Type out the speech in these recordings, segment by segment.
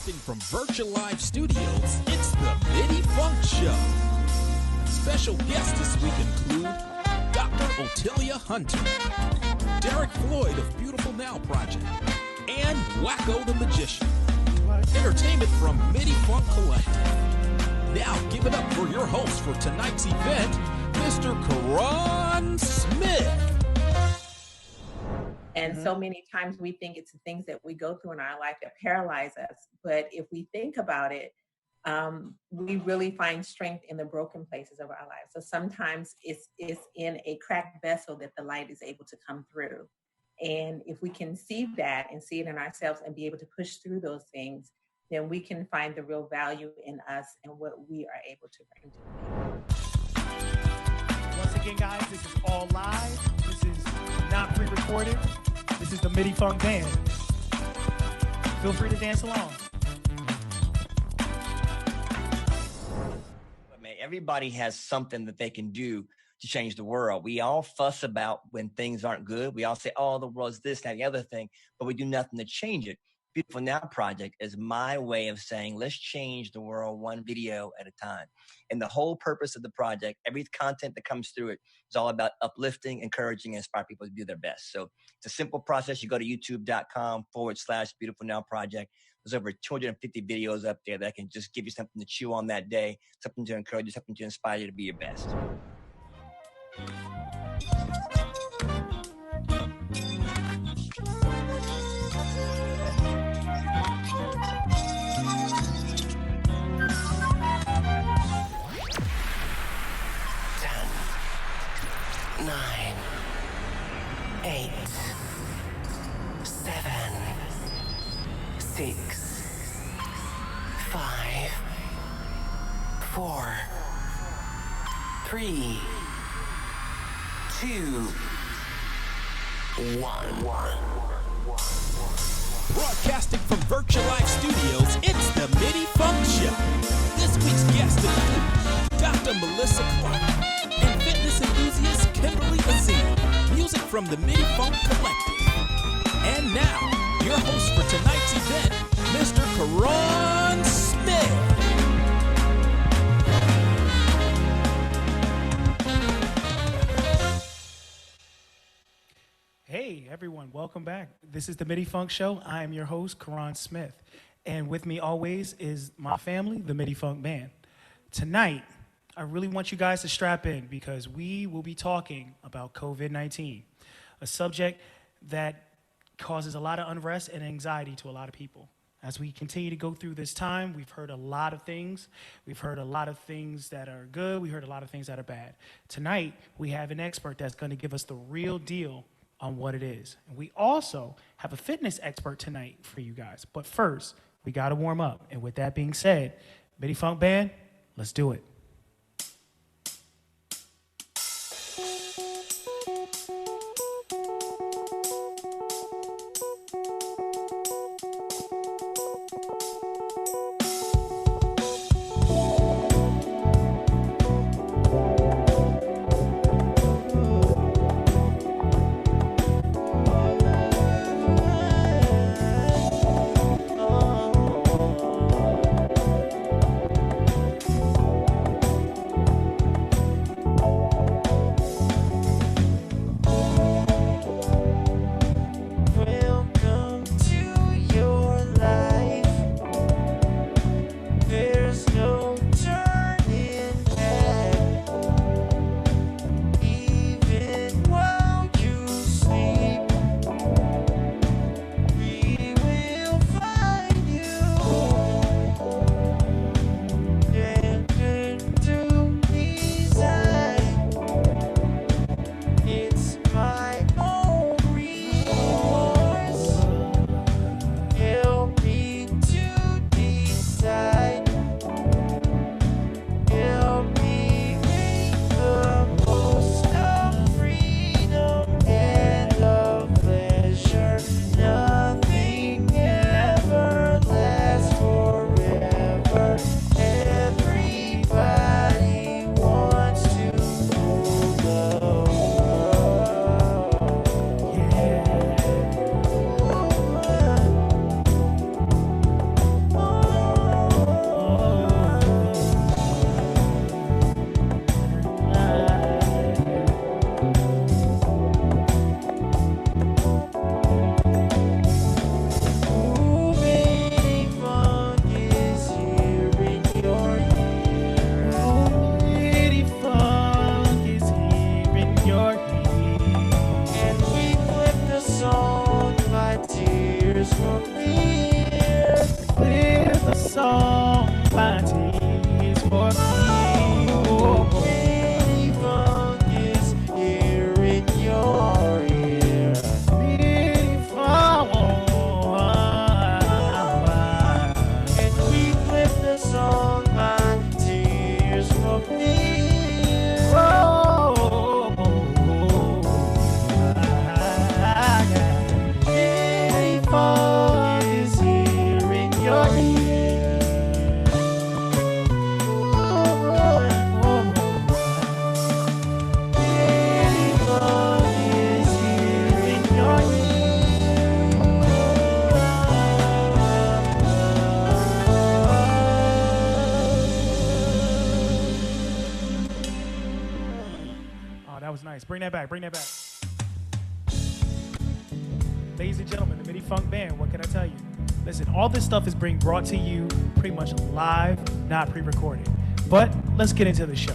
From Virtual Live Studios, it's the MidiFunk Show. Special guests this week include Dr. Otelia Hunter, Derek Floyd of Beautiful Now Project, and Wacko the Magician. Entertainment from MidiFunk Collective. Now give it up for your host for tonight's event, Mr. Karan Smith. And so many times we think it's the things that we go through in our life that paralyze us. But if we think about it, we really find strength in the broken places of our lives. So sometimes it's in a cracked vessel that the light is able to come through. And if we can see that and see it in ourselves and be able to push through those things, then we can find the real value in us and what we are able to bring to the table. Once again, guys, this is all live. This is not pre-recorded. This is the MidiFunk Band. Feel free to dance along. Everybody has something that they can do to change the world. We all fuss about when things aren't good. We all say, oh, the world's this, that, the other thing, but we do nothing to change it. Beautiful Now Project is my way of saying, let's change the world one video at a time. And the whole purpose of the project, every content that comes through it is all about uplifting, encouraging, and inspire people to do their best. So it's a simple process. You go to youtube.com/Beautiful Now Project. There's over 250 videos up there that can just give you something to chew on that day, something to encourage you, something to inspire you to be your best. Nine, 8, 7, 6, 5, 4, 3, 2, 1. Broadcasting from Virtual Live Studios, it's the MidiFunk Show. This week's guests include Dr. Melissa Clarke and fitness enthusiast Kimberly Azim. Music from the MidiFunk Collective. And now, your host for tonight's event, Mr. Karan Smith. Hey, everyone. Welcome back. This is the MidiFunk Show. I am your host, Karan Smith. And with me always is my family, the MidiFunk Band. Tonight, I really want you guys to strap in because we will be talking about COVID-19, a subject that causes a lot of unrest and anxiety to a lot of people. As we continue to go through this time, we've heard a lot of things. We've heard a lot of things that are good. We heard a lot of things that are bad. Tonight, we have an expert that's going to give us the real deal on what it is. And we also have a fitness expert tonight for you guys. But first, we got to warm up. And with that being said, MidiFunk Band, let's do it. all my tears for me. MidiFunk is here in your ear. MidiFunk is here in your Oh, that was nice. Bring that back. Bring that back. Ladies and gentlemen, the MidiFunk Band, what can I tell you? Listen, all this stuff is being brought to you pretty much live, not pre-recorded. But let's get into the show.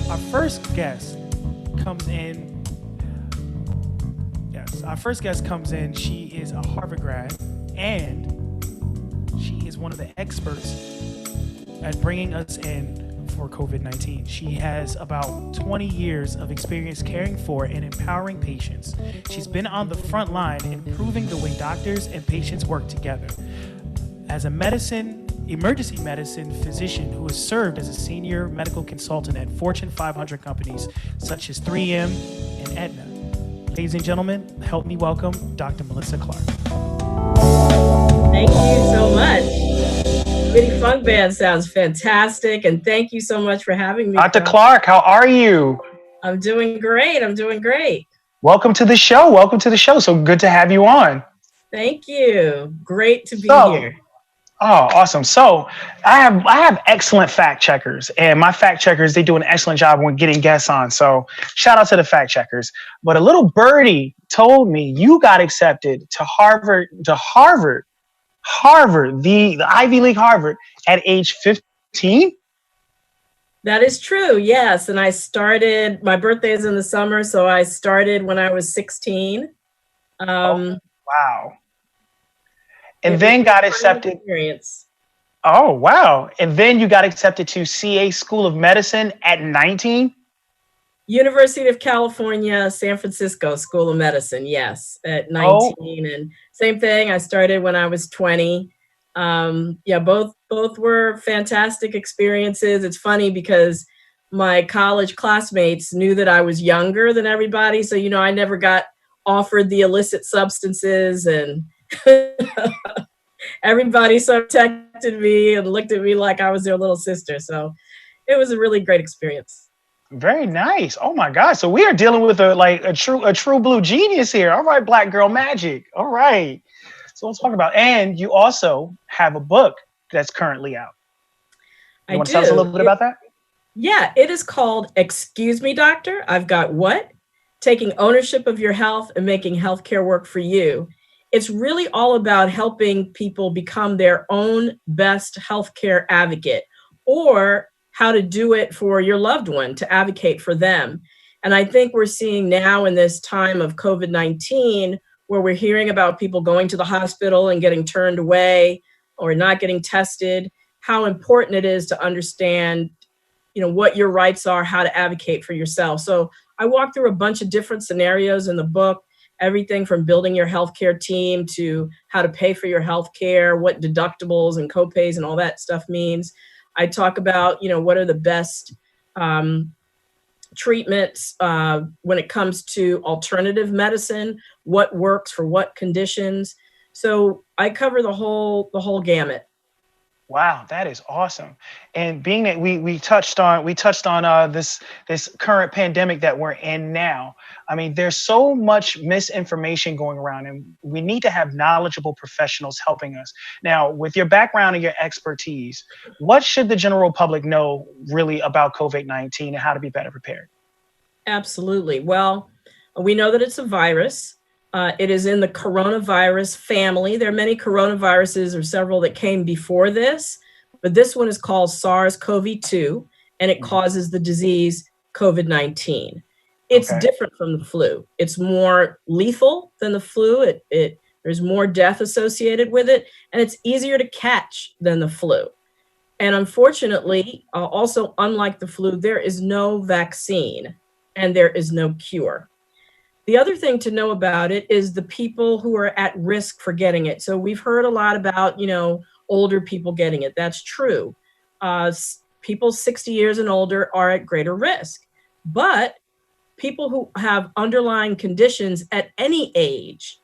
Our first guest comes in. Yes, our first guest comes in. She is a Harvard grad, and she is one of the experts at bringing us in for COVID-19. She has about 20 years of experience caring for and empowering patients. She's been on the front line improving the way doctors and patients work together. As a emergency medicine physician who has served as a senior medical consultant at Fortune 500 companies such as 3M and Aetna. Ladies and gentlemen, help me welcome Dr. Melissa Clarke. Thank you so much. MidiFunk Band sounds fantastic, and thank you so much for having me. Dr. Clarke, how are you? I'm doing great. Welcome to the show. So good to have you on. Thank you. Great to be here. Oh, awesome. So I have excellent fact checkers, and my fact checkers, they do an excellent job when getting guests on. So shout out to the fact checkers. But a little birdie told me you got accepted to Harvard, the Ivy League Harvard at age 15. That is true. Yes. And I started, my birthday is in the summer. So I started when I was 16. Wow. And then got accepted. Experience. Oh, wow. And then you got accepted to CA School of Medicine at 19? University of California, San Francisco School of Medicine. Yes, at 19. And same thing. I started when I was 20. Both were fantastic experiences. It's funny because my college classmates knew that I was younger than everybody. So, I never got offered the illicit substances, and everybody sort of protected me and looked at me like I was their little sister. So it was a really great experience. Very nice. Oh my God. So we are dealing with a true blue genius here. All right, Black Girl Magic. All right. So let's talk about, and you also have a book that's currently out. You want to tell us a little bit about that? Yeah, it is called Excuse Me, Doctor, I've Got What? Taking Ownership of Your Health and Making Healthcare Work for You. It's really all about helping people become their own best healthcare advocate, or how to do it for your loved one, to advocate for them. And I think we're seeing now in this time of COVID-19, where we're hearing about people going to the hospital and getting turned away or not getting tested, how important it is to understand, what your rights are, how to advocate for yourself. So I walk through a bunch of different scenarios in the book, everything from building your healthcare team to how to pay for your healthcare, what deductibles and copays and all that stuff means. I talk about, what are the best treatments when it comes to alternative medicine, what works for what conditions. So I cover the whole gamut. Wow, that is awesome. And being that we touched on this current pandemic that we're in now. I mean, there's so much misinformation going around, and we need to have knowledgeable professionals helping us. Now, with your background and your expertise, what should the general public know really about COVID-19 and how to be better prepared? Absolutely. Well, we know that it's a virus. It is in the coronavirus family. There are many coronaviruses, or several that came before this, but this one is called SARS-CoV-2, and it causes the disease COVID-19. It's different from the flu. It's more lethal than the flu. There's more death associated with it, and it's easier to catch than the flu. And unfortunately, also unlike the flu, there is no vaccine and there is no cure. The other thing to know about it is the people who are at risk for getting it. So we've heard a lot about, older people getting it. That's true. people 60 years and older are at greater risk. But people who have underlying conditions at any age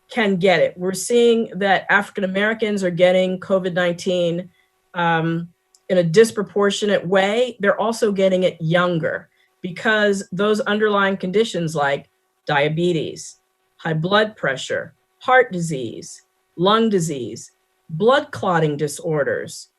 can get it. We're seeing that African Americans are getting COVID-19 in a disproportionate way. They're also getting it younger because those underlying conditions like diabetes, high blood pressure, heart disease, lung disease, blood clotting disorders,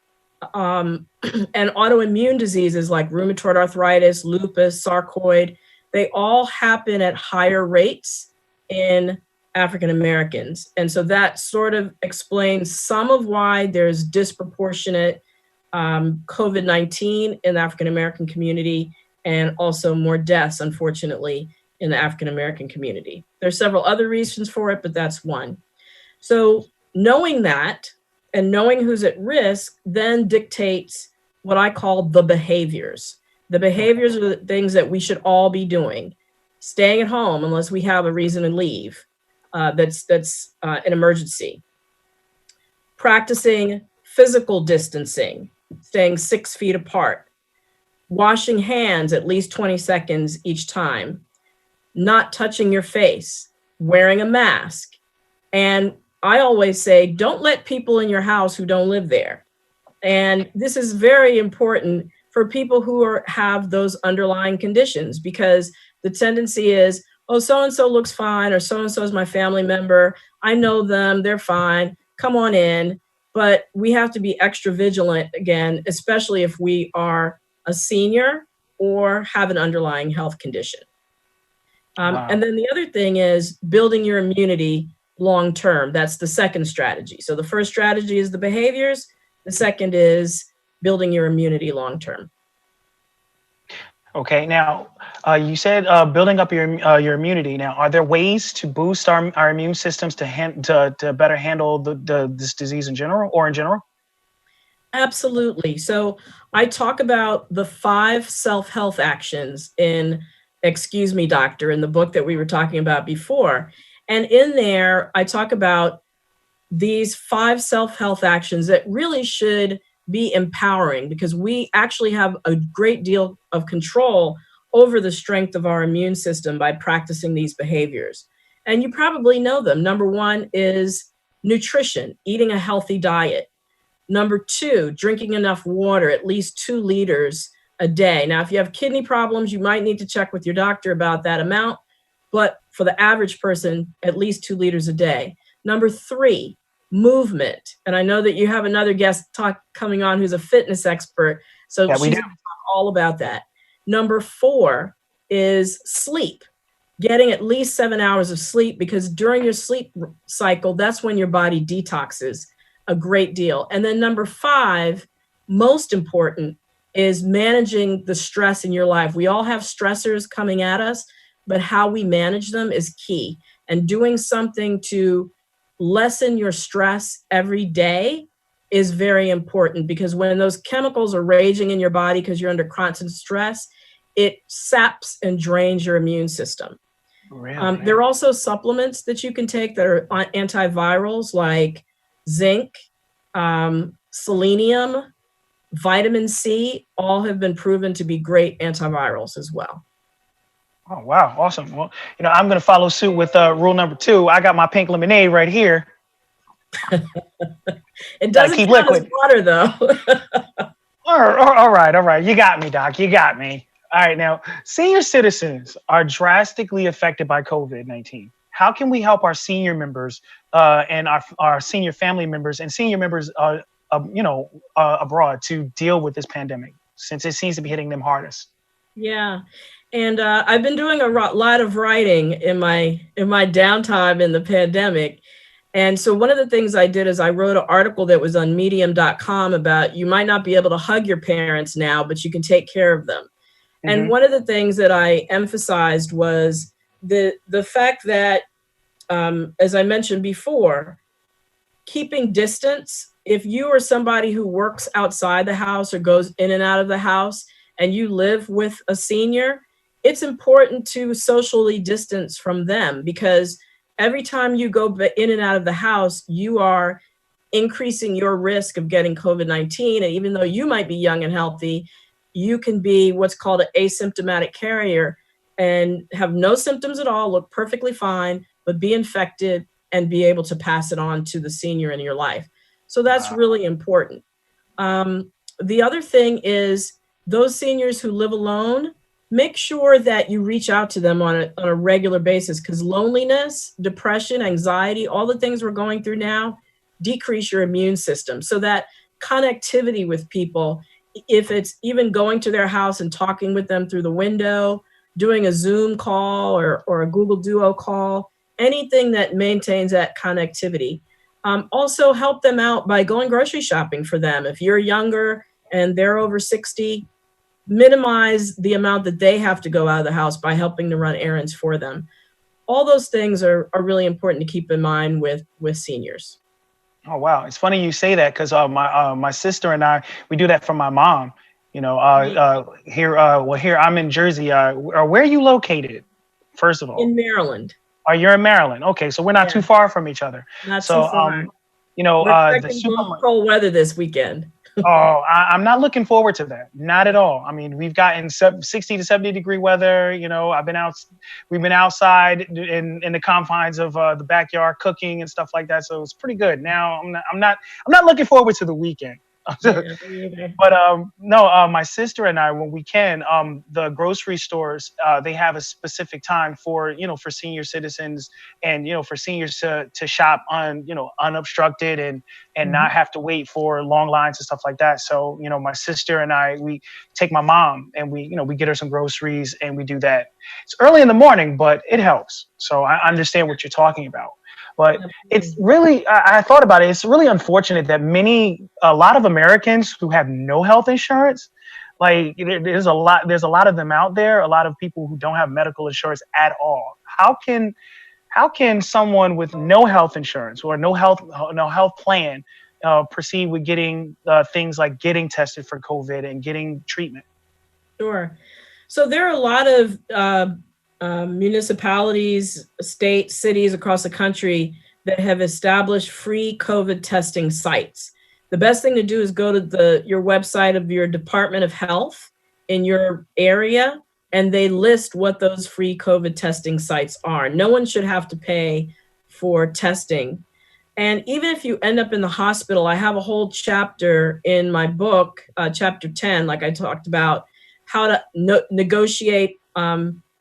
and autoimmune diseases like rheumatoid arthritis, lupus, sarcoid, they all happen at higher rates in African Americans. And so that sort of explains some of why there's disproportionate COVID-19 in the African American community, and also more deaths, unfortunately, in the African American community. There's several other reasons for it, but that's one. So knowing that and knowing who's at risk then dictates what I call the behaviors. The behaviors are the things that we should all be doing. Staying at home unless we have a reason to leave. That's an emergency. Practicing physical distancing, staying 6 feet apart. Washing hands at least 20 seconds each time. Not touching your face. Wearing a mask. And I always say, don't let people in your house who don't live there. And this is very important for people who have those underlying conditions, because the tendency is, oh, so-and-so looks fine, or so-and-so is my family member. I know them, they're fine, come on in. But we have to be extra vigilant again, especially if we are a senior or have an underlying health condition. Wow. And then the other thing is building your immunity long-term. That's the second strategy. So the first strategy is the behaviors. The second is building your immunity long-term. Okay, now you said building up your immunity. Now, are there ways to boost our immune systems to better handle this disease in general? Absolutely. So I talk about the 5 self-health actions in Excuse Me, Doctor, in the book that we were talking about before. And in there, I talk about these 5 self-health actions that really should be empowering, because we actually have a great deal of control over the strength of our immune system by practicing these behaviors. And you probably know them. Number 1 is nutrition, eating a healthy diet. Number 2, drinking enough water, at least 2 liters a day. Now, if you have kidney problems, you might need to check with your doctor about that amount. But for the average person, at least 2 liters a day. Number 3, movement. And I know that you have another guest coming on who's a fitness expert. So she's going to talk all about that. Number 4 is sleep. Getting at least 7 hours of sleep, because during your sleep cycle, that's when your body detoxes a great deal. And then number 5, most important, is managing the stress in your life. We all have stressors coming at us, but how we manage them is key. And doing something to lessen your stress every day is very important, because when those chemicals are raging in your body because you're under constant stress, it saps and drains your immune system. Really? There are also supplements that you can take that are antivirals, like zinc, selenium, vitamin C, all have been proven to be great antivirals as well. Oh, wow. Awesome. Well, I'm going to follow suit with rule number 2. I got my pink lemonade right here. It doesn't keep liquid. As water, though. All right. You got me, Doc. You got me. All right. Now, senior citizens are drastically affected by COVID-19. How can we help our senior members and our senior family members and senior members abroad to deal with this pandemic, since it seems to be hitting them hardest? Yeah. And I've been doing a lot of writing in my downtime in the pandemic. And so one of the things I did is I wrote an article that was on medium.com about you might not be able to hug your parents now, but you can take care of them. Mm-hmm. And one of the things that I emphasized was the fact that, as I mentioned before, keeping distance. If you are somebody who works outside the house or goes in and out of the house and you live with a senior, it's important to socially distance from them, because every time you go in and out of the house, you are increasing your risk of getting COVID-19. And even though you might be young and healthy, you can be what's called an asymptomatic carrier and have no symptoms at all, look perfectly fine, but be infected and be able to pass it on to the senior in your life. So that's really important. The other thing is those seniors who live alone, make sure that you reach out to them on a regular basis, because loneliness, depression, anxiety, all the things we're going through now decrease your immune system. So that connectivity with people, if it's even going to their house and talking with them through the window, doing a Zoom call or a Google Duo call, anything that maintains that connectivity. Also help them out by going grocery shopping for them. If you're younger and they're over 60, minimize the amount that they have to go out of the house by helping to run errands for them. All those things are really important to keep in mind with seniors. Oh, wow. It's funny you say that, because my sister and I, we do that for my mom. You know, here I'm in Jersey. Where are you located, first of all? In Maryland. Oh, you're in Maryland. Okay, so we're not too far from each other. Not so, too far. You know, the supermarket, cold weather this weekend. Oh, I'm not looking forward to that. Not at all. I mean, we've gotten 60 to 70 degree weather. You know, we've been outside in the confines of the backyard cooking and stuff like that. So it's pretty good. Now I'm not looking forward to the weekend. But no, my sister and I, when we can, the grocery stores, they have a specific time for senior citizens and, for seniors to shop unobstructed and not have to wait for long lines and stuff like that. So, my sister and I, we take my mom and we get her some groceries and we do that. It's early in the morning, but it helps. So I understand what you're talking about. But it's really, I thought about it. It's really unfortunate that a lot of Americans who have no health insurance, like there's a lot of them out there, a lot of people who don't have medical insurance at all. How can someone with no health insurance or no health plan proceed with getting things like getting tested for COVID and getting treatment? Sure. So there are a lot of municipalities, states, cities across the country that have established free COVID testing sites. The best thing to do is go to your website of your Department of Health in your area, and they list what those free COVID testing sites are. No one should have to pay for testing. And even if you end up in the hospital, I have a whole chapter in my book, chapter 10, like I talked about, how to negotiate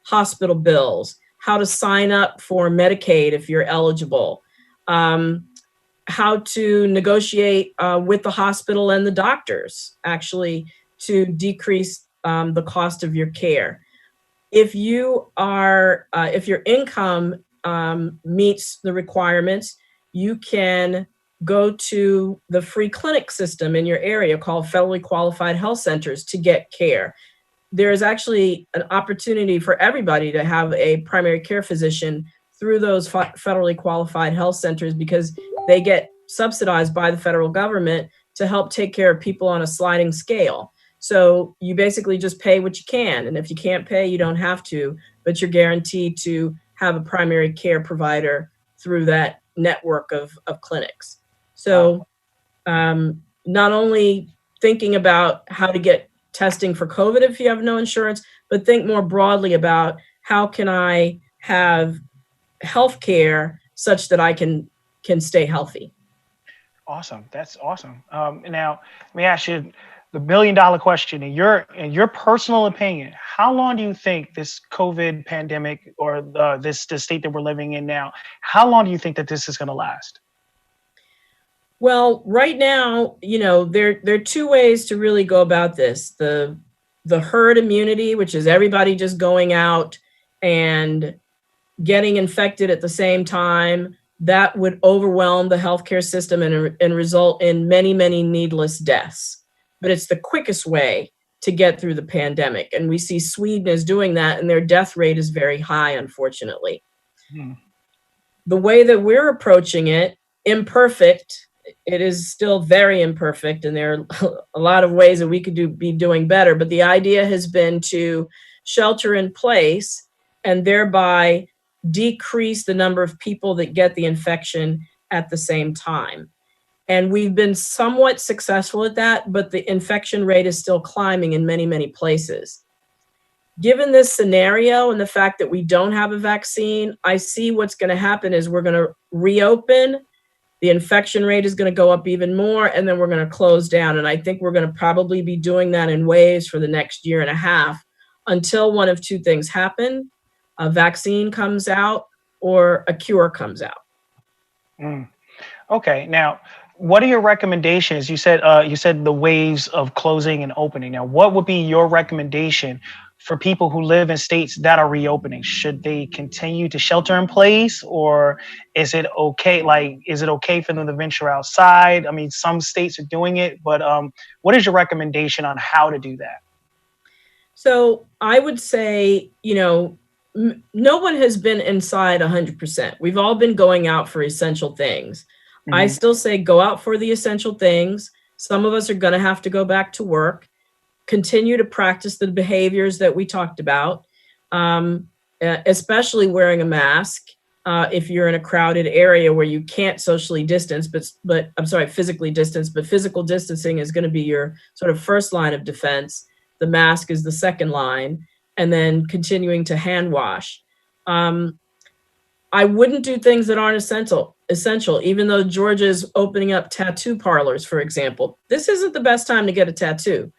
hospital bills, how to sign up for Medicaid if you're eligible, how to negotiate with the hospital and the doctors, actually, to decrease the cost of your care. If your income meets the requirements, you can go to the free clinic system in your area called Federally Qualified Health Centers to get care. There is actually an opportunity for everybody to have a primary care physician through those federally qualified health centers, because they get subsidized by the federal government to help take care of people on a sliding scale. So you basically just pay what you can. And if you can't pay, you don't have to, but you're guaranteed to have a primary care provider through that network of clinics. So not only thinking about how to get testing for COVID if you have no insurance, but think more broadly about how can I have health care such that I can stay healthy. Awesome. That's awesome. Now, let me ask you the $1 billion question. In your personal opinion, how long do you think this COVID pandemic or the state that we're living in now, how long do you think that this is going to last? Well, right now, there are two ways to really go about this. The herd immunity, which is everybody just going out and getting infected at the same time, that would overwhelm the healthcare system and result in many, many needless deaths. But it's the quickest way to get through the pandemic. And we see Sweden is doing that, and their death rate is very high, unfortunately. The way that we're approaching it, imperfect, it is still very imperfect, and there are a lot of ways that we could be doing better. But the idea has been to shelter in place and thereby decrease the number of people that get the infection at the same time. And we've been somewhat successful at that, but the infection rate is still climbing in many, many places. Given this scenario and the fact that we don't have a vaccine, I see what's going to happen is we're going to reopen, the infection rate is going to go up even more, and then we're going to close down. And I think we're going to probably be doing that in waves for the next year and a half until one of two things happen: a vaccine comes out or a cure comes out. Okay, now, what are your recommendations? You said the waves of closing and opening. Now, what would be your recommendation for people who live in states that are reopening? Should they continue to shelter in place, or is it okay? Is it okay for them to venture outside? I mean, some states are doing it, but what is your recommendation on how to do that? So I would say, no one has been inside 100%. We've all been going out for essential things. Mm-hmm. I still say go out for the essential things. Some of us are going to have to go back to work. Continue to practice the behaviors that we talked about, especially wearing a mask if you're in a crowded area where you can't socially distance, physically distance, but physical distancing is going to be your sort of first line of defense. The mask is the second line, and then continuing to hand wash. I wouldn't do things that aren't essential, even though Georgia's opening up tattoo parlors, for example. This isn't the best time to get a tattoo.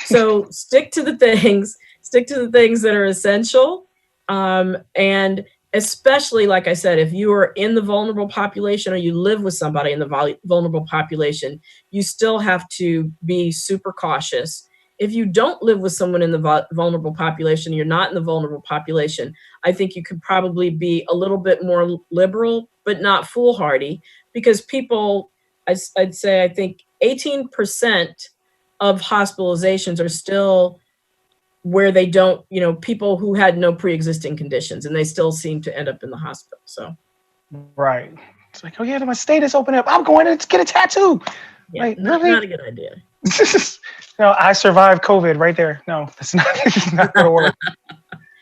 So stick to the things that are essential. And especially, like I said, if you are in the vulnerable population or you live with somebody in the vulnerable population, you still have to be super cautious. If you don't live with someone in the vulnerable population, you're not in the vulnerable population, I think you could probably be a little bit more liberal, but not foolhardy, because people, I'd say, I think 18% of hospitalizations are still where they don't, people who had no pre-existing conditions, and they still seem to end up in the hospital. So, right. It's like, oh yeah, my state is opening up. I'm going to get a tattoo. Yeah, like, not a good idea. No, I survived COVID right there. No, that's not going to work.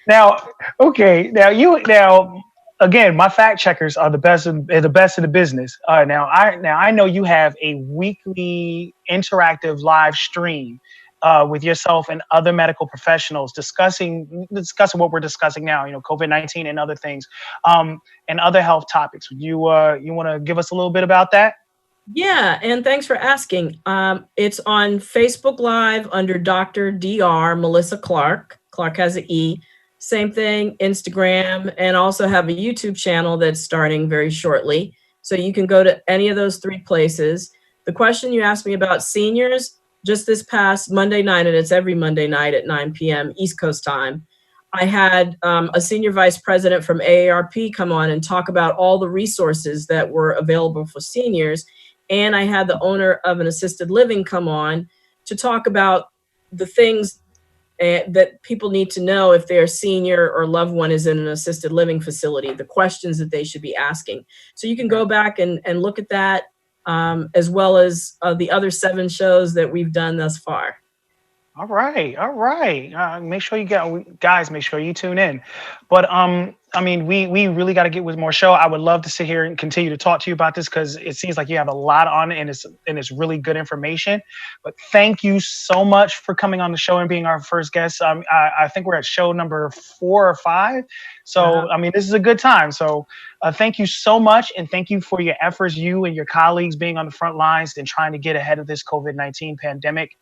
Now, okay. Now, again, my fact checkers are the best in the business. Now I know you have a weekly interactive live stream with yourself and other medical professionals discussing what we're discussing now. COVID-19 and other things, and other health topics. You want to give us a little bit about that? Yeah, and thanks for asking. It's on Facebook Live under Dr. Dr. Melissa Clarke. Clarke has an E. Same thing, Instagram, and also have a YouTube channel that's starting very shortly. So you can go to any of those three places. The question you asked me about seniors, just this past Monday night, and it's every Monday night at 9 p.m. East Coast time, I had a senior vice president from AARP come on and talk about all the resources that were available for seniors. And I had the owner of an assisted living come on to talk about the things that people need to know if their senior or loved one is in an assisted living facility, the questions that they should be asking. So you can go back and look at that, as well as the other 7 shows that we've done thus far. All right. Make sure make sure you tune in. But we really got to get with more show. I would love to sit here and continue to talk to you about this, because it seems like you have a lot on it, and it's really good information. But thank you so much for coming on the show and being our first guest. I think we're at show number 4 or 5. So, this is a good time. So thank you so much. And thank you for your efforts, you and your colleagues being on the front lines and trying to get ahead of this COVID-19 pandemic.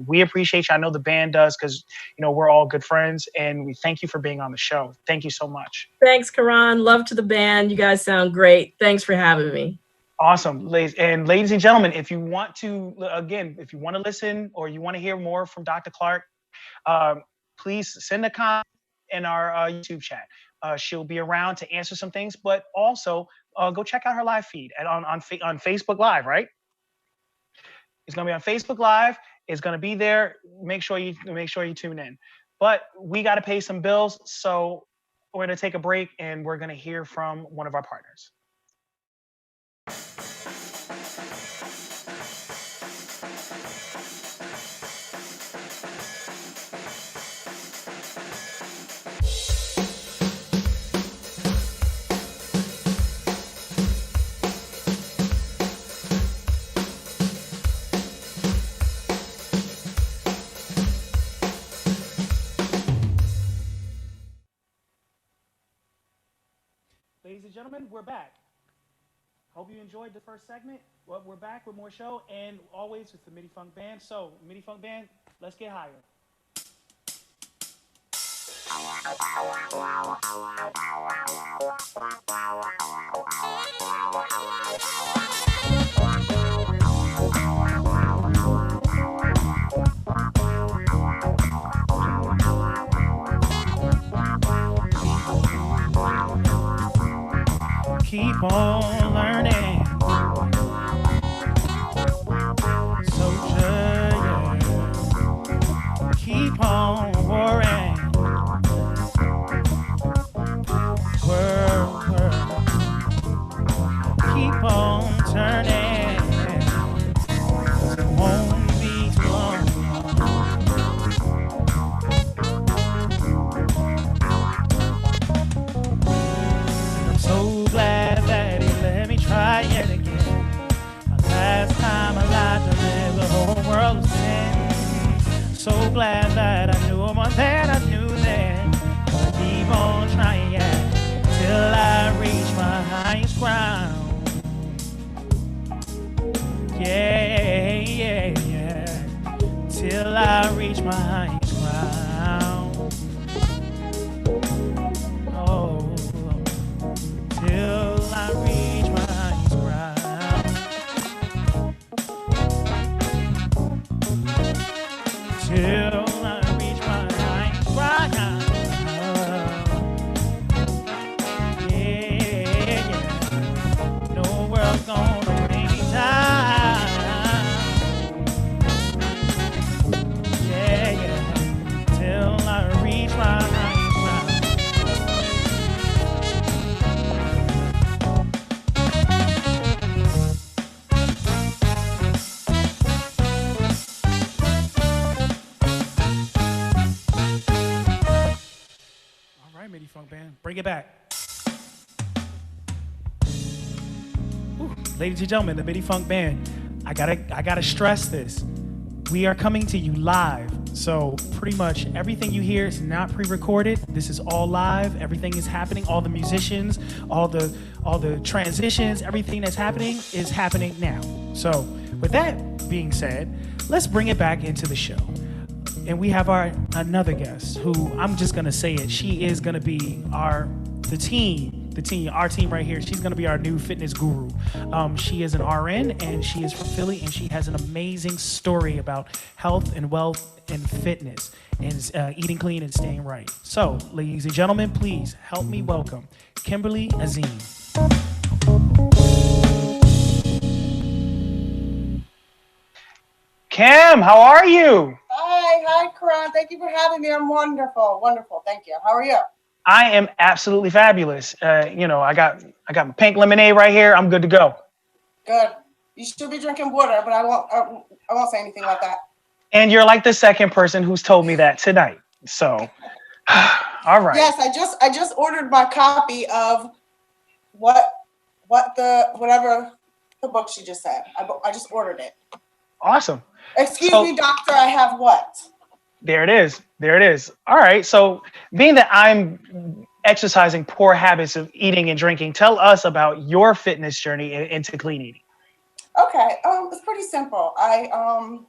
We appreciate you. I know the band does, because we're all good friends, and we thank you for being on the show. Thank you so much. Thanks, Karan. Love to the band. You guys sound great. Thanks for having me. Awesome. Ladies and gentlemen, if you want to listen or you want to hear more from Dr. Clarke, please send a comment in our YouTube chat. She'll be around to answer some things, but also go check out her live feed on Facebook Live, right? It's going to be on Facebook Live. It's going to be there. Make sure you tune in. But we got to pay some bills, so we're going to take a break, and we're going to hear from one of our partners. ladies and gentlemen, we're back. Hope you enjoyed the first segment. Well, we're back with more show, and always with the MidiFunk Band. So, MidiFunk Band, let's get higher. Keep on learning. Soldier, yeah. Keep on warring. World. Keep on turning. It won't be too long. I'm so glad that he let me try it again. Last time I lied to live, the whole world was sin. So glad that I knew more than I knew then. But I keep on trying till I reach my highest ground. Yeah. Till I reach my highest ground. Oh, till I reach my highest ground. Till I reach my highest ground. Yeah. No world's gonna bring me down. Yeah. Till I reach my highest ground. All right, MidiFunk Band, bring it back. Whew. Ladies and gentlemen, the MidiFunk Band, I gotta stress this. We are coming to you live. So pretty much everything you hear is not pre-recorded. This is all live. Everything is happening. All the musicians, all the transitions, everything that's happening is happening now. So with that being said, let's bring it back into the show. And we have another guest who, I'm just gonna say it, she is gonna be our team right here. She's gonna be our new fitness guru. She is an RN and she is from Philly, and she has an amazing story about health and wealth and fitness and eating clean and staying right. So, ladies and gentlemen, please help me welcome Kimberly Azim. Kim, how are you? Hi, Karan. Thank you for having me. I'm wonderful. Thank you. How are you? I am absolutely fabulous. I got my pink lemonade right here. I'm good to go. Good. You should be drinking water, but I won't say anything like that. And you're like the second person who's told me that tonight. So, all right. Yes, I just ordered my copy of whatever the book she just said. I just ordered it. Awesome. Excuse me, doctor. I have what? There it is. All right. So, being that I'm exercising poor habits of eating and drinking, tell us about your fitness journey into clean eating. Okay. It's pretty simple. I'll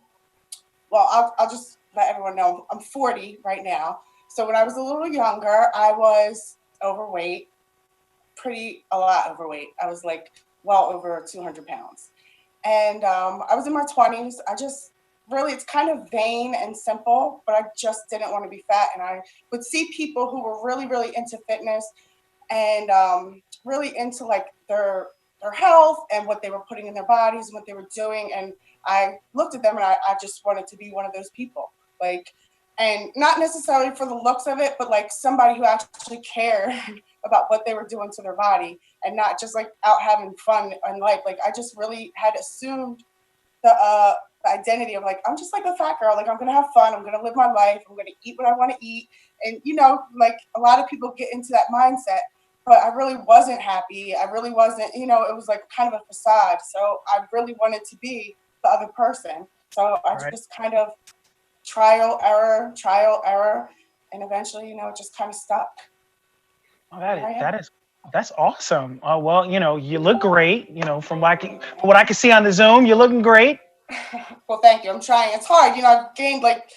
just let everyone know I'm 40 right now. So when I was a little younger, I was overweight, a lot overweight. I was like well over 200 pounds. And I was in my 20s. It's kind of vain and simple, but I just didn't want to be fat. And I would see people who were really, really into fitness and really into like their health and what they were putting in their bodies and what they were doing. And I looked at them and I just wanted to be one of those people. And not necessarily for the looks of it, but like somebody who actually cared about what they were doing to their body and not just like out having fun in life. Like I just really had assumed the identity of like, I'm just like a fat girl. Like I'm going to have fun. I'm going to live my life. I'm going to eat what I want to eat. And, like a lot of people get into that mindset, but I really wasn't happy. I really wasn't, it was like kind of a facade. So I really wanted to be the other person. So I just kind of trial, error. And eventually, it just kind of stuck. Oh, that That's awesome. Well, you look great. From what I can see on the Zoom, you're looking great. Well, thank you. I'm trying. It's hard. I've gained like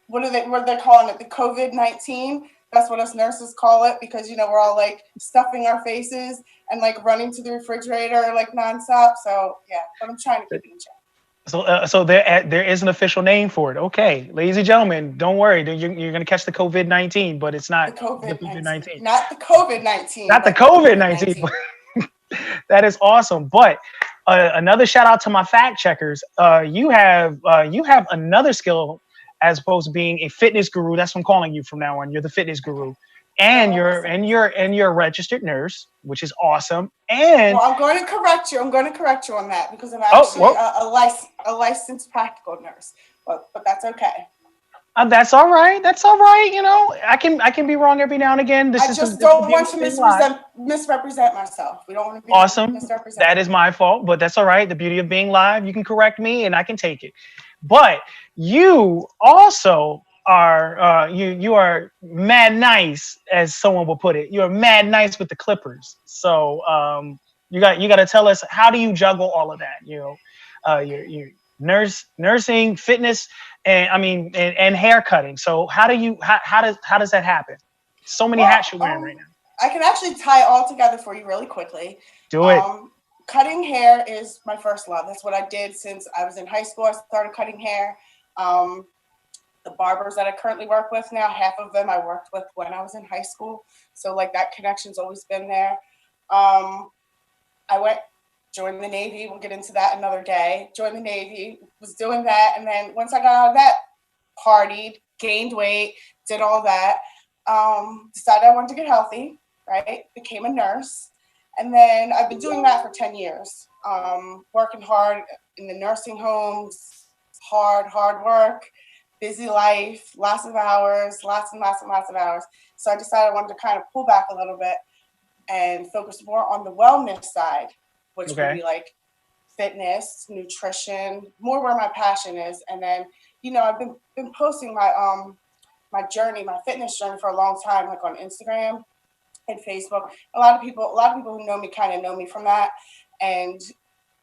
what are they calling it? The COVID-19. That's what us nurses call it because we're all like stuffing our faces and like running to the refrigerator like nonstop. So yeah, but I'm trying to keep it in check. So there is an official name for it. Okay, ladies and gentlemen, don't worry. You're going to catch the COVID-19, but it's The not the COVID-19, COVID-19. not the COVID-19, Not the but the COVID-19. COVID-19. That is awesome. But another shout out to my fact checkers. You have another skill as opposed to being a fitness guru. That's what I'm calling you from now on. You're the fitness guru, and Oh, you're a registered nurse, which is awesome. And well, I'm going to correct you. I'm going to correct you on that because I'm oh, actually well, a licensed practical nurse. But that's okay. that's all right. That's all right. I can be wrong every now and again. This I is just the don't beauty want of to being live. misrepresent myself. We don't want to be Awesome. misrepresented. That is my fault, but that's all right. The beauty of being live, you can correct me and I can take it. But you also are you are mad nice, as someone will put it. You're mad nice with the Clippers. So you got to tell us, how do you juggle all of that? You're nursing, fitness, and I mean and hair cutting. So how does that happen? So many Well, hats you're wearing right now. I can actually tie it all together for you really quickly. Do it. Cutting hair is my first love. That's what I did since I was in high school. I started cutting hair. The barbers that I currently work with now, half of them I worked with when I was in high school. So like that connection's always been there. I joined the Navy. We'll get into that another day. Joined the Navy, was doing that. And then once I got out of that, partied, gained weight, did all that. Decided I wanted to get healthy, right? Became a nurse. And then I've been doing that for 10 years. Working hard in the nursing homes, hard work, busy life, lots of hours, lots and lots of hours. So I decided I wanted to kind of pull back a little bit and focus more on the wellness side, which would be like fitness, nutrition, more where my passion is. And then, I've been posting my journey, my fitness journey for a long time, like on Instagram and Facebook. A lot of people who know me kind of know me from that. And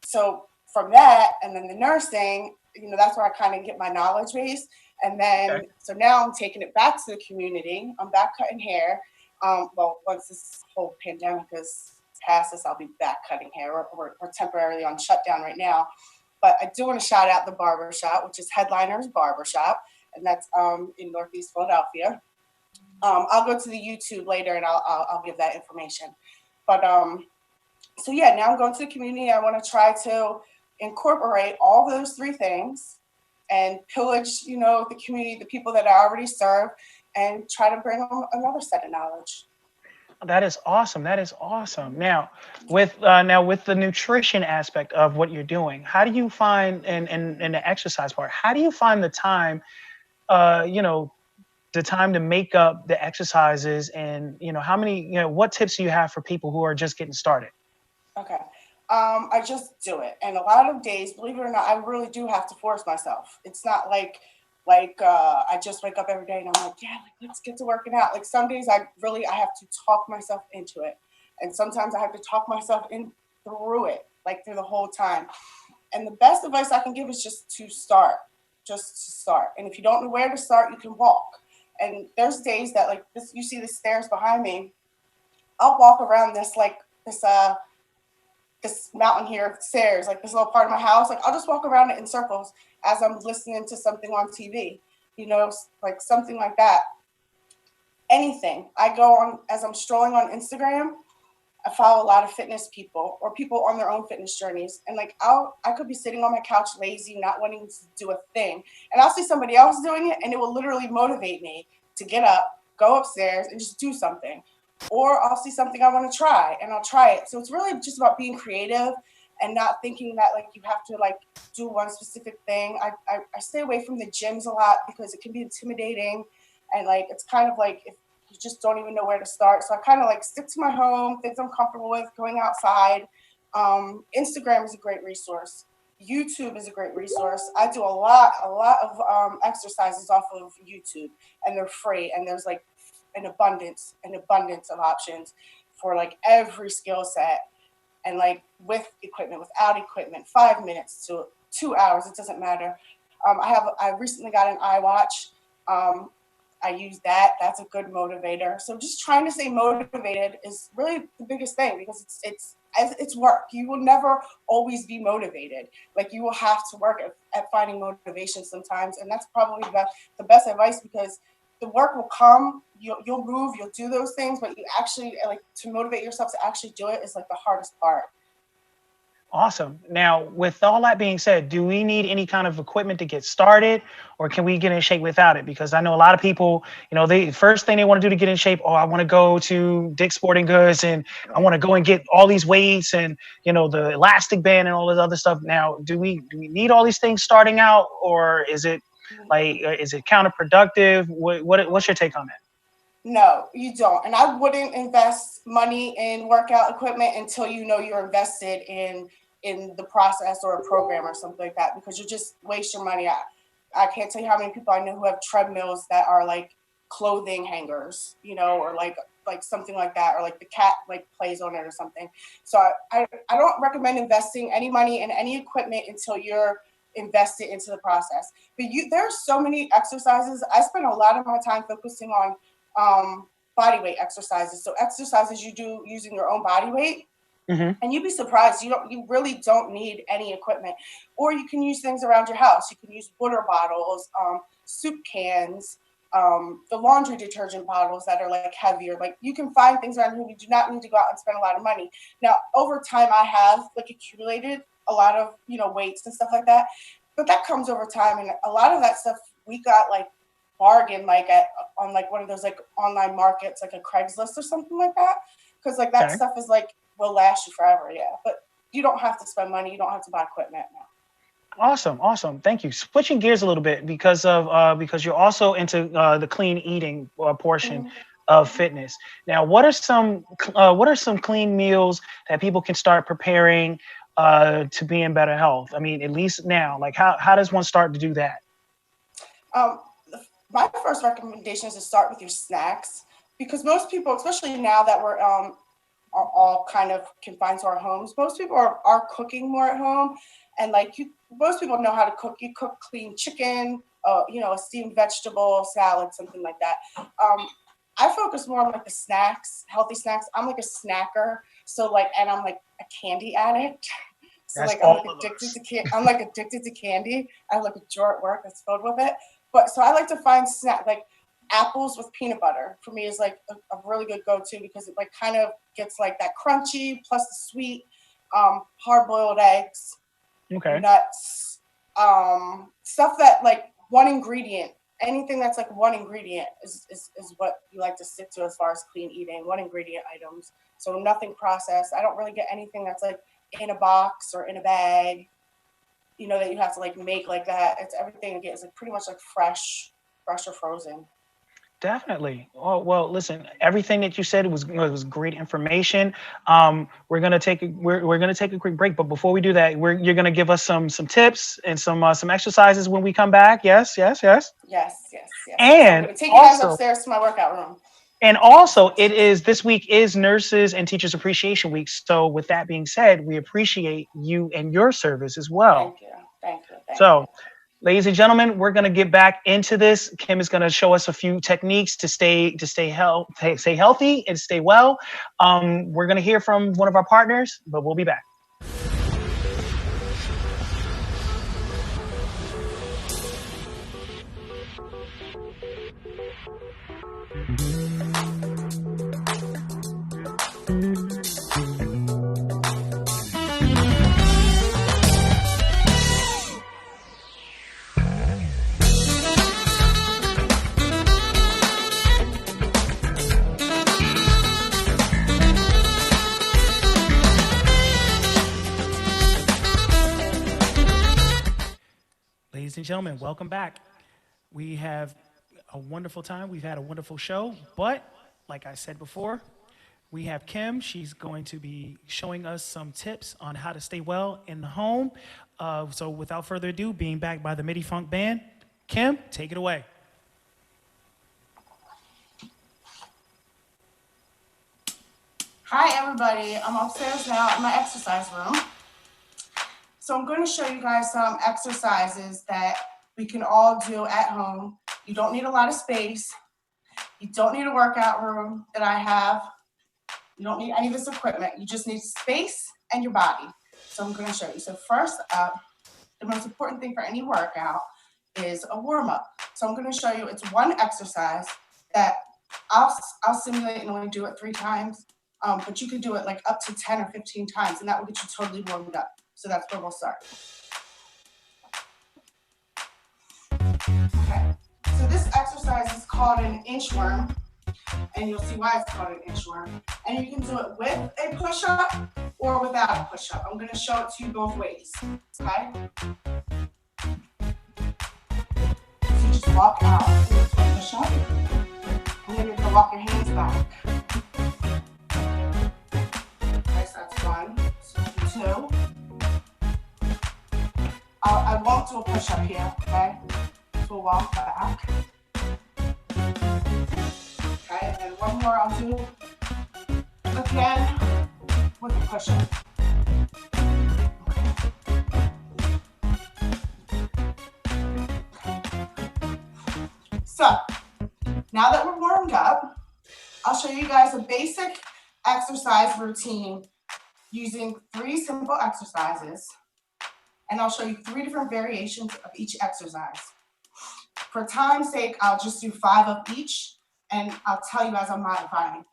so from that, and then the nursing, that's where I kind of get my knowledge base. And then, so now I'm taking it back to the community. I'm back cutting hair. Well, once this whole pandemic is past us, I'll be back cutting hair. We're temporarily on shutdown right now. But I do want to shout out the barbershop, which is Headliner's Barbershop. And that's in Northeast Philadelphia. I'll go to the YouTube later and I'll give that information. But so yeah, now I'm going to the community. I want to try to incorporate all those three things and pillage, the community, the people that I already serve, and try to bring them another set of knowledge. That is awesome. That is awesome. Now, with the nutrition aspect of what you're doing, how do you find and the exercise part? How do you find the time, the time to make up the exercises, and what tips do you have for people who are just getting started? Okay. I just do it. And a lot of days, believe it or not, I really do have to force myself. It's not like I just wake up every day and I'm like, yeah, let's get to working out. Like some days I have to talk myself into it. And sometimes I have to talk myself in through it, like through the whole time. And the best advice I can give is just to start. And if you don't know where to start, you can walk. And there's days that like this, you see the stairs behind me. I'll walk around this mountain here of stairs, like this little part of my house. Like I'll just walk around it in circles as I'm listening to something on TV, like something like that. Anything. I go on as I'm strolling on Instagram. I follow a lot of fitness people or people on their own fitness journeys. And like I could be sitting on my couch lazy, not wanting to do a thing. And I'll see somebody else doing it and it will literally motivate me to get up, go upstairs and just do something. Or I'll see something I want to try and I'll try it. So it's really just about being creative and not thinking that like you have to like do one specific thing. I stay away from the gyms a lot because it can be intimidating. And like, it's kind of like if you just don't even know where to start. So I kind of like stick to my home, things I'm comfortable with, going outside. Instagram is a great resource. YouTube is a great resource. I do a lot of exercises off of YouTube and they're free. And there's like an abundance of options for like every skill set, and like with equipment, without equipment, 5 minutes to 2 hours, it doesn't matter. I recently got an iWatch. I use that. That's a good motivator. So just trying to stay motivated is really the biggest thing, because it's work. You will never always be motivated. Like, you will have to work at finding motivation sometimes. And that's probably the best advice, because the work will come, you'll move, you'll do those things, but you actually, like, to motivate yourself to actually do it is like the hardest part. Awesome. Now, with all that being said, do we need any kind of equipment to get started, or can we get in shape without it? Because I know a lot of people, the first thing they want to do to get in shape, I want to go to Dick's Sporting Goods and I want to go and get all these weights and, the elastic band and all this other stuff. Now, do we need all these things starting out, or is it counterproductive? What's your take on that? No, you don't. And I wouldn't invest money in workout equipment until you're invested in the process or a program or something like that, because you just waste your money. I can't tell you how many people I know who have treadmills that are like clothing hangers, or like something like that, or like the cat like plays on it or something. So I don't recommend investing any money in any equipment until you're invested into the process. But there are so many exercises. I spend a lot of my time focusing on body weight exercises. So exercises you do using your own body weight. Mm-hmm. And you'd be surprised. You really don't need any equipment. Or you can use things around your house. You can use water bottles, soup cans, the laundry detergent bottles that are like heavier. Like, you can find things around here. You do not need to go out and spend a lot of money. Now, over time, I have like accumulated a lot of weights and stuff like that. But that comes over time, and a lot of that stuff we got like bargain on like one of those like online markets, like a Craigslist or something like that, because like that stuff is like will last you forever. Yeah, but you don't have to spend money, you don't have to buy equipment now. Awesome, thank you. Switching gears a little bit, because you're also into the clean eating portion of fitness. Now, what are some clean meals that people can start preparing to be in better health? I mean, at least now, like how does one start to do that? My first recommendation is to start with your snacks, because most people, especially now that we're are all kind of confined to our homes, most people are cooking more at home, and like most people know how to cook. You cook clean chicken, a steamed vegetable salad, something like that. I focus more on like the snacks, healthy snacks. I'm like a snacker, so like, and I'm like a candy addict. So that's like I'm like addicted to candy. I have like a drawer at work that's filled with it. But so I like to find like apples with peanut butter for me is like a really good go-to, because it like kind of gets like that crunchy plus the sweet, hard-boiled eggs, nuts, stuff that like one ingredient. Anything that's like one ingredient is what you like to stick to as far as clean eating. One ingredient items. So nothing processed. I don't really get anything that's like in a box or in a bag, that you have to like make like that. It's everything again is like pretty much like fresh or frozen. Definitely. Oh, well, listen, everything that you said was great information. We're gonna take a quick break, but before we do that, you're gonna give us some tips and some exercises when we come back. Yes. Yes. And so take you guys upstairs to my workout room. And also, this week is Nurses and Teachers Appreciation Week. So with that being said, we appreciate you and your service as well. Thank you. So, ladies and gentlemen, we're going to get back into this. Kim is going to show us a few techniques to stay healthy and stay well. We're going to hear from one of our partners, but we'll be back. Ladies and gentlemen, welcome back. We have a wonderful time. We've had a wonderful show, but like I said before, we have Kim. She's going to be showing us some tips on how to stay well in the home. So without further ado, being backed by the MidiFunk band, Kim, take it away. Hi everybody, I'm upstairs now in my exercise room. So I'm going to show you guys some exercises that we can all do at home. You don't need a lot of space. You don't need a workout room that I have. You don't need any of this equipment. You just need space and your body. So I'm going to show you. So first up, the most important thing for any workout is a warm-up. So I'm going to show you, it's one exercise that I'll simulate and only do it 3 times, but you could do it like up to 10 or 15 times, and that will get you totally warmed up. So that's where we'll start. Okay, so this exercise is called an inchworm, and you'll see why it's called an inchworm. And you can do it with a push-up or without a push-up. I'm going to show it to you both ways, okay? So you just walk out, push-up, and then you're going to walk your hands back. Okay, so that's 1. So 2. I won't do a push-up here, okay? So we'll walk back. Okay, and then 1 more I'll do again with a push-up. So, now that we're warmed up, I'll show you guys a basic exercise routine using 3 simple exercises, and I'll show you 3 different variations of each exercise. For time's sake, I'll just do 5 of each, and I'll tell you as I'm modifying.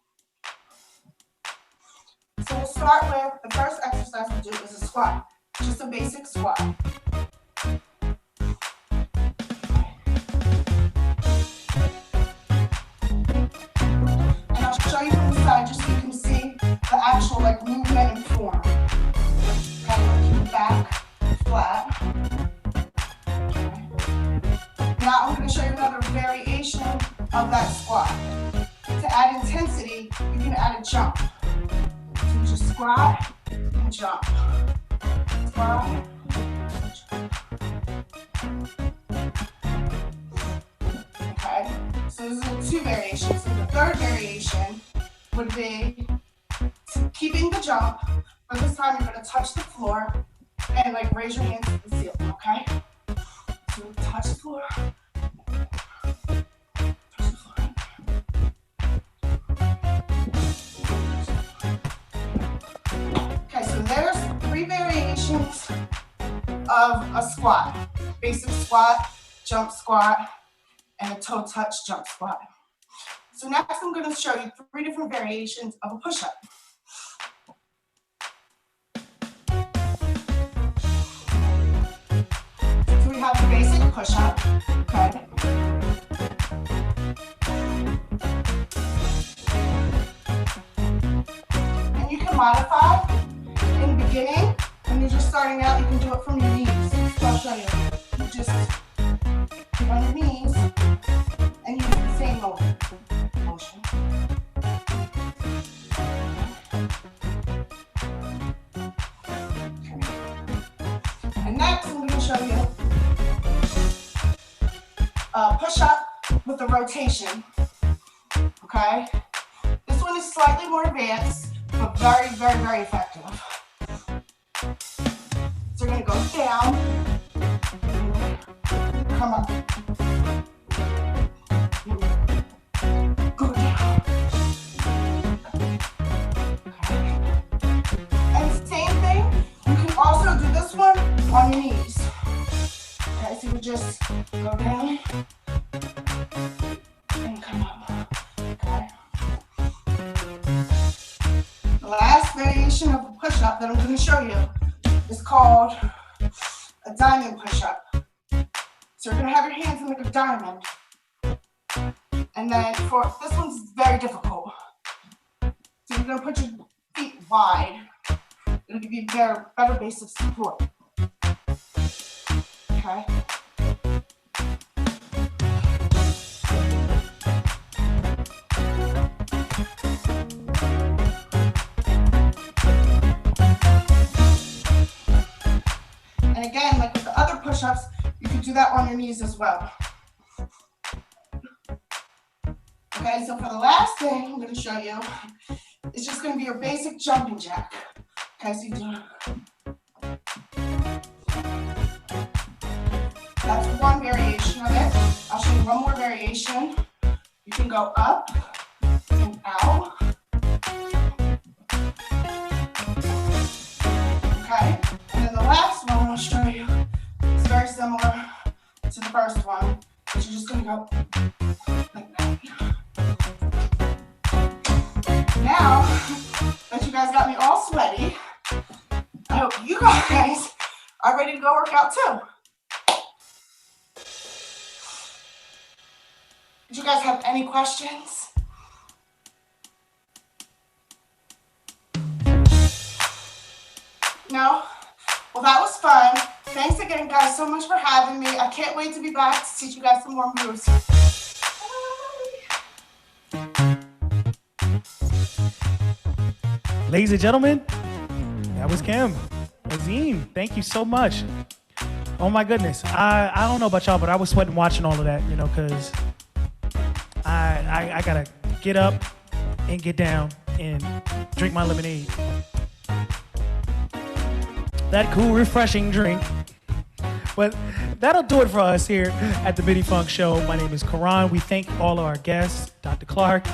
So we'll start with, the first exercise we'll do is a squat, just a basic squat. And I'll show you from the side just so you can see the actual like movement and form. Okay, keep it back, flat. Now I'm going to show you another variation of that squat. To add intensity, you can add a jump. So you just squat and jump. Squat, jump. Okay, so those are 2 variations. So the third variation would be keeping the jump, but this time you're going to touch the floor and like raise your hands to the ceiling, okay? So touch the floor. Okay, so there's 3 variations of a squat. Basic squat, jump squat, and a toe touch jump squat. So next I'm going to show you 3 different variations of a push-up. So we have the basic push-up, okay? And you can modify in the beginning. When you're just starting out, you can do it from your knees. So I'll show you. You just get on your knees and use the same motion. And next, I'm going to show you a push-up with a rotation. Okay? This one is slightly more advanced, but very, very, very effective. So you're going to go down, come up, go down. Okay. And same thing, you can also do this one on your knees. Okay, so you just go down and come up. Okay. The last variation of a push-up that I'm going to show you is called a diamond push-up. So you're going to have your hands in like a diamond. And then for this one's very difficult. So you're going to put your feet wide. It'll give you better base of support. Okay. And again, like with the other push-ups, you can do that on your knees as well. Okay, so for the last thing I'm going to show you is just going to be your basic jumping jack. Okay, so you do. That's one variation of it. I'll show you one more variation. You can go up and out. Okay, and then the last one I'll show you is very similar to the first one, but you're just going to go like that. Now that you guys got me all sweaty, I hope you guys are ready to go work out too. Did you guys have any questions? No? Well, that was fun. Thanks again, guys, so much for having me. I can't wait to be back to teach you guys some more moves. Bye. Ladies and gentlemen, that was Kim Azim. Thank you so much. Oh my goodness. I don't know about y'all, but I was sweating watching all of that, you know, because I gotta get up and get down and drink my lemonade. That cool, refreshing drink. But that'll do it for us here at the MidiFunk Show. My name is Karan. We thank all of our guests, Dr. Clarke,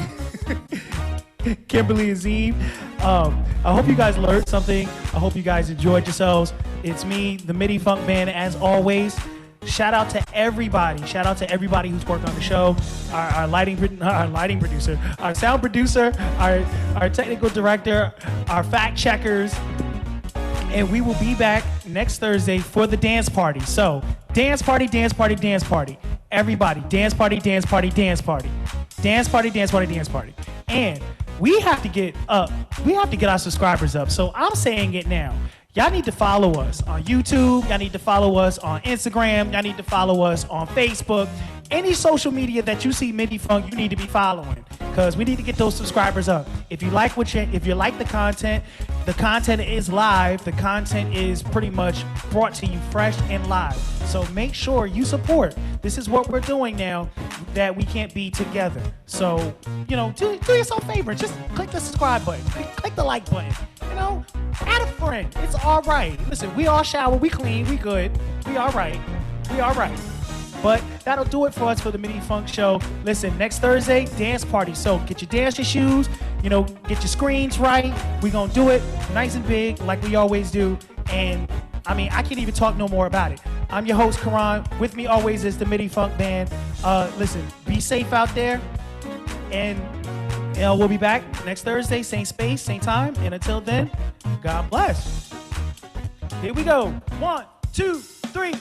Kimberly Azim. I hope you guys learned something. I hope you guys enjoyed yourselves. It's me, the MidiFunk Band, as always. Shout out to everybody. Shout out to everybody who's worked on the show. Our lighting producer, our sound producer, our technical director, our fact checkers. And we will be back next Thursday for the dance party. So, dance party, dance party, dance party. Everybody, dance party, dance party, dance party. Dance party, dance party, dance party. And we have to get up. We have to get our subscribers up. So I'm saying it now. Y'all need to follow us on YouTube. Y'all need to follow us on Instagram. Y'all need to follow us on Facebook. Any social media that you see MidiFunk, you need to be following because we need to get those subscribers up. If you like the content is live. The content is pretty much brought to you fresh and live. So make sure you support. This is what we're doing now that we can't be together. So, you know, do yourself a favor. Just click the subscribe button. Click the like button. You know, add a friend. It's all right. Listen, we all shower. We clean. We good. We all right. We all right. But that'll do it for us for the MidiFunk Show. Listen, next Thursday, dance party. So get your dancing shoes, you know, get your screens right. We're going to do it nice and big like we always do. And, I mean, I can't even talk no more about it. I'm your host, Karan. With me always is the MidiFunk Band. Listen, be safe out there. And we'll be back next Thursday, same space, same time. And until then, God bless. Here we go. 1, 2, 3,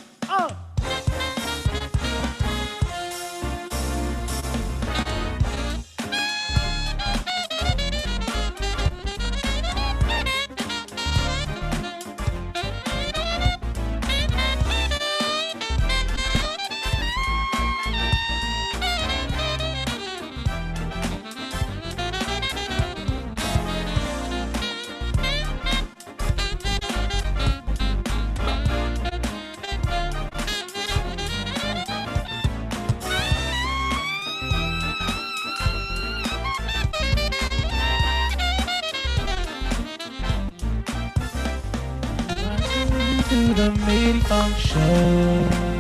the MidiFunk Show.